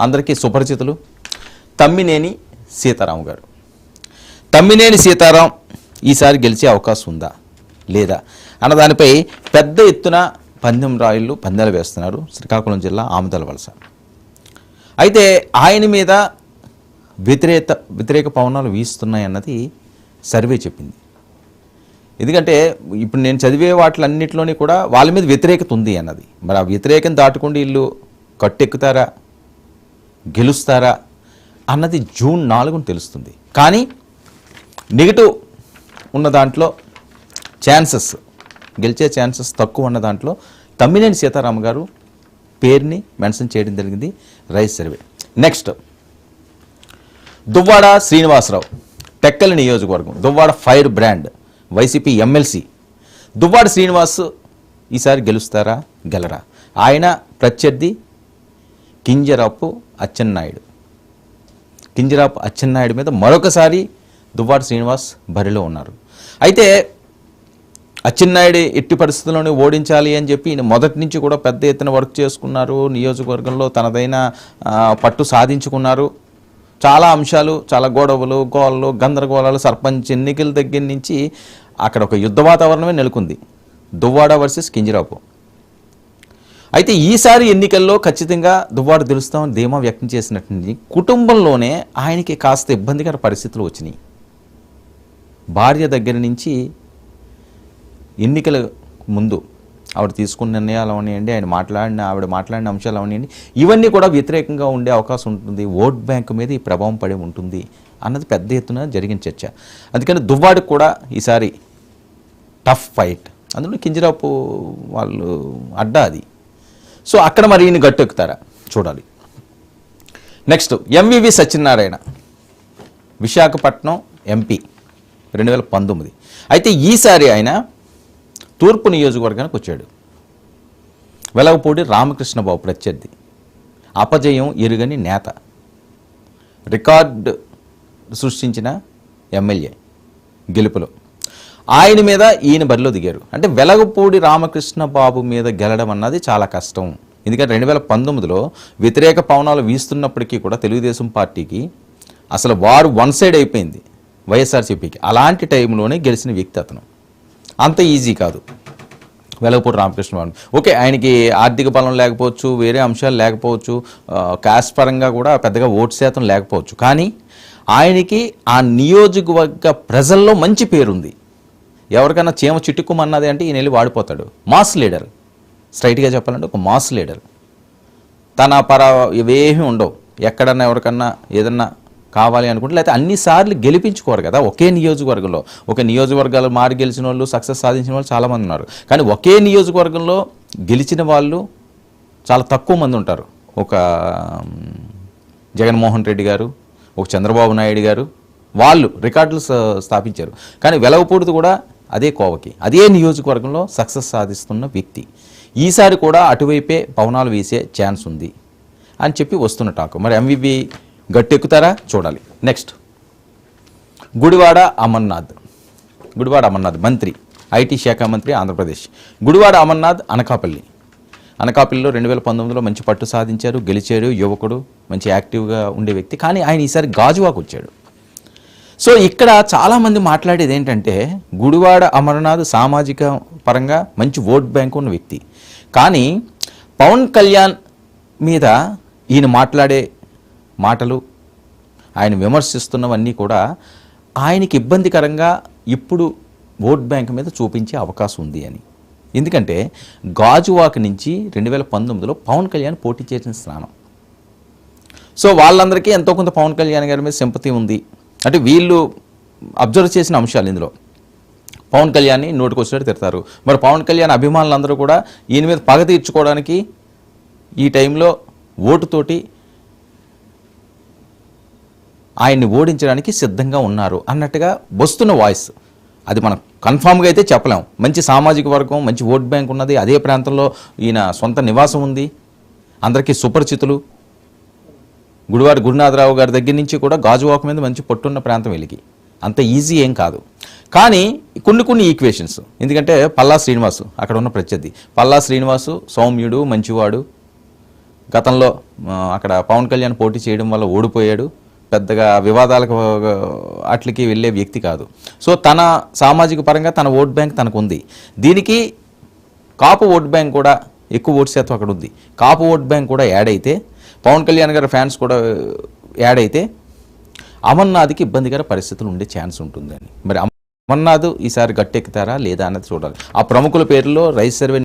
అందరికీ సుపరిచితులు తమ్మినేని సీతారాం గారు. తమ్మినేని సీతారాం ఈసారి గెలిచే అవకాశం ఉందా లేదా అన్న దానిపై పెద్ద ఎత్తున పందెలు వేస్తున్నారు శ్రీకాకుళం జిల్లా ఆముదాల వలస. అయితే ఆయన మీద వ్యతిరేక పవనాలు వీస్తున్నాయన్నది సర్వే చెప్పింది. ఎందుకంటే ఇప్పుడు నేను చదివే వాటిలన్నింటిలోని కూడా వాళ్ళ మీద వ్యతిరేకత ఉంది అన్నది. మరి ఆ వ్యతిరేకం దాటుకుండి వీళ్ళు కట్టెక్కుతారా, గెలుస్తారా అన్నది జూన్ 4న తెలుస్తుంది. కానీ నెగిటివ్ ఉన్న దాంట్లో గెలిచే ఛాన్సెస్ తక్కువ ఉన్న దాంట్లో తమ్మినేని సీతారాం గారు పేరుని మెన్షన్ చేయడం జరిగింది rise survey. Next Duvvada Srinivasarao, Tekkali నియోజకవర్గం, Duvvada fire brand, YCP MLC Duvvada Srinivas ఈసారి గెలుస్తారా గెలరా? ఆయన ప్రత్యర్థి కింజరాపు అచ్చెన్నాయుడు మీద మరొకసారి దువ్వాడ శ్రీనివాస్ బరిలో ఉన్నారు. అయితే అచ్చెన్నాయుడు ఎట్టి పరిస్థితుల్లోనే ఓడించాలి అని చెప్పి మొదటి నుంచి కూడా పెద్ద ఎత్తున వర్క్ చేసుకున్నారు. నియోజకవర్గంలో తనదైన పట్టు సాధించుకున్నారు. చాలా అంశాలు, చాలా గొడవలు, గోళ్ళు, గందరగోళాలు, సర్పంచ్ ఎన్నికల దగ్గర నుంచి అక్కడ ఒక యుద్ధ వాతావరణమే నెలకొంది దువ్వాడ వర్సెస్ కింజరాపు. అయితే ఈసారి ఎన్నికల్లో ఖచ్చితంగా దువ్వాడ గెలుస్తామని ధీమా వ్యక్తం చేసినట్టు కుటుంబంలోనే ఆయనకి కాస్త ఇబ్బందికర పరిస్థితులు వచ్చినాయి. భార్య దగ్గర నుంచి ఎన్నికల ముందు ఆవిడ తీసుకున్న నిర్ణయాలు అవనివ్వండి, ఆవిడ మాట్లాడిన అంశాలు అవనివ్వండి, ఇవన్నీ కూడా వ్యతిరేకంగా ఉండే అవకాశం ఉంటుంది. ఓట్ బ్యాంక్ మీద ఈ ప్రభావం పడి ఉంటుంది అన్నది పెద్ద ఎత్తున జరిగిన చర్చ. అందుకని దువ్వాడికి కూడా ఈసారి టఫ్ ఫైట్. అందులో కింజరాపు వాళ్ళు అడ్డా అది. సో అక్కడ మరి ఈయన గట్టెక్కుతారా చూడాలి. Next MVV Satyanarayana, Visakhapatnam MP 2019. అయితే ఈసారి ఆయన తూర్పు నియోజకవర్గానికి వచ్చాడు. వెలగపూడి రామకృష్ణబాబు ప్రత్యర్థి, అపజయం ఎరుగని నేత, రికార్డు సృష్టించిన ఎమ్మెల్యే గెలుపులో. ఆయన మీద ఈయన బరిలో దిగారు. అంటే వెలగపూడి రామకృష్ణబాబు మీద గెలడం అన్నది చాలా కష్టం. ఎందుకంటే 2019లో వ్యతిరేక పవనాలు వీస్తున్నప్పటికీ కూడా తెలుగుదేశం పార్టీకి అసలు వారు వన్ సైడ్ అయిపోయింది వైఎస్ఆర్సీపీకి. అలాంటి టైంలోనే గెలిచిన వ్యక్తి అతను. అంత ఈజీ కాదు వెలగపూడి రామకృష్ణబాబు. ఓకే, ఆయనకి ఆర్థిక బలం లేకపోవచ్చు, వేరే అంశాలు లేకపోవచ్చు, క్యాస్ట్ పరంగా కూడా పెద్దగా ఓటు శాతం లేకపోవచ్చు, కానీ ఆయనకి ఆ నియోజకవర్గ ప్రజల్లో మంచి పేరుంది. ఎవరికైనా చీమ చిట్టుకుమన్నది అంటే ఈయన వెళ్ళి వాడిపోతాడు. మాస్ లీడర్, స్ట్రైట్గా చెప్పాలంటే ఒక మాస్ లీడర్. తన ఇవేమీ ఉండవు. ఎక్కడన్నా ఎవరికన్నా ఏదన్నా కావాలి అనుకుంటే, లేకపోతే అన్నిసార్లు గెలిపించుకోరు కదా ఒకే నియోజకవర్గంలో. ఒక నియోజకవర్గాలు మారి గెలిచిన వాళ్ళు, సక్సెస్ సాధించిన వాళ్ళు చాలామంది ఉన్నారు. కానీ ఒకే నియోజకవర్గంలో గెలిచిన వాళ్ళు చాలా తక్కువ మంది ఉంటారు. ఒక జగన్మోహన్ రెడ్డి గారు, ఒక చంద్రబాబు నాయుడు గారు, వాళ్ళు రికార్డులు స్థాపించారు. కానీ వెలగపూడిది కూడా అదే కోవకి, అదే నియోజకవర్గంలో సక్సెస్ సాధిస్తున్న వ్యక్తి. ఈసారి కూడా అటువైపే పవనాలు వేసే ఛాన్స్ ఉంది అని చెప్పి వస్తున్న టాక్. మరి ఎంవివి గట్టెక్కుతారా చూడాలి. నెక్స్ట్ గుడివాడ అమర్నాథ్ మంత్రి, ఐటీ శాఖ మంత్రి ఆంధ్రప్రదేశ్. గుడివాడ అమర్నాథ్ అనకాపల్లిలో 2019లో మంచి పట్టు సాధించారు, గెలిచారు. యువకుడు, మంచి యాక్టివ్గా ఉండే వ్యక్తి. కానీ ఆయన ఈసారి గాజువాకు వచ్చాడు. సో ఇక్కడ చాలామంది మాట్లాడేది ఏంటంటే గుడివాడ అమర్నాథ్ సామాజిక పరంగా మంచి ఓట్ బ్యాంక్ ఉన్న వ్యక్తి. కానీ పవన్ కళ్యాణ్ మీద ఈయన మాట్లాడే మాటలు, ఆయన విమర్శిస్తున్నవన్నీ కూడా ఆయనకి ఇబ్బందికరంగా ఇప్పుడు ఓట్ బ్యాంక్ మీద చూపించే అవకాశం ఉంది అని. ఎందుకంటే గాజువాక నుంచి 2019లో పవన్ కళ్యాణ్ పోటీ చేసిన స్థానం. సో వాళ్ళందరికీ ఎంతో కొంత పవన్ కళ్యాణ్ గారి మీద సింపతి ఉంది. అంటే వీళ్ళు అబ్జర్వ్ చేసిన అంశాలు ఇందులో. పవన్ కళ్యాణ్ని నోటికొచ్చినట్టు తిడతారు. మరి పవన్ కళ్యాణ్ అభిమానులందరూ కూడా ఈయన మీద పగ తీర్చుకోవడానికి ఈ టైంలో ఓటుతోటి ఆయన్ని ఓడించడానికి సిద్ధంగా ఉన్నారు అన్నట్టుగా వస్తున్న వాయిస్. అది మనం కన్ఫామ్గా అయితే చెప్పలేం. మంచి సామాజిక వర్గం, మంచి ఓట్ బ్యాంక్ ఉన్నది. అదే ప్రాంతంలో ఈయన సొంత నివాసం ఉంది, అందరికీ సుపరిచితులు. గుడివాడ గురునాథరావు గారి దగ్గర నుంచి కూడా గాజువాక మీద మంచి పట్టున్న ప్రాంతం వెలిగి. అంత ఈజీ ఏం కాదు. కానీ కొన్ని ఈక్వేషన్స్. ఎందుకంటే పల్లా శ్రీనివాసు అక్కడ ఉన్న ప్రత్యర్థి. పల్లా శ్రీనివాసు సౌమ్యుడు, మంచివాడు, గతంలో అక్కడ పవన్ కళ్యాణ్ పోటీ చేయడం వల్ల ఓడిపోయాడు, పెద్దగా వివాదాలకు వాటికి వెళ్ళే వ్యక్తి కాదు. సో తన సామాజిక పరంగా తన ఓట్ బ్యాంక్ తనకు ఉంది. దీనికి కాపు ఓట్ బ్యాంక్ కూడా ఎక్కువ ఓటు శాతం అక్కడ ఉంది. కాపు ఓట్ బ్యాంక్ కూడా యాడ్ అయితే, పవన్ కళ్యాణ్ గారి ఫ్యాన్స్ కూడా యాడ్ అయితే అమర్నాథ్కి ఇబ్బందికర పరిస్థితులు ఉండే ఛాన్స్ ఉంటుందని. మరి అమర్నాథ్ ఈసారి గట్టెక్కుతారా లేదా అన్నది చూడాలి. ఆ ప్రముఖుల పేర్లో రైస్ సర్వే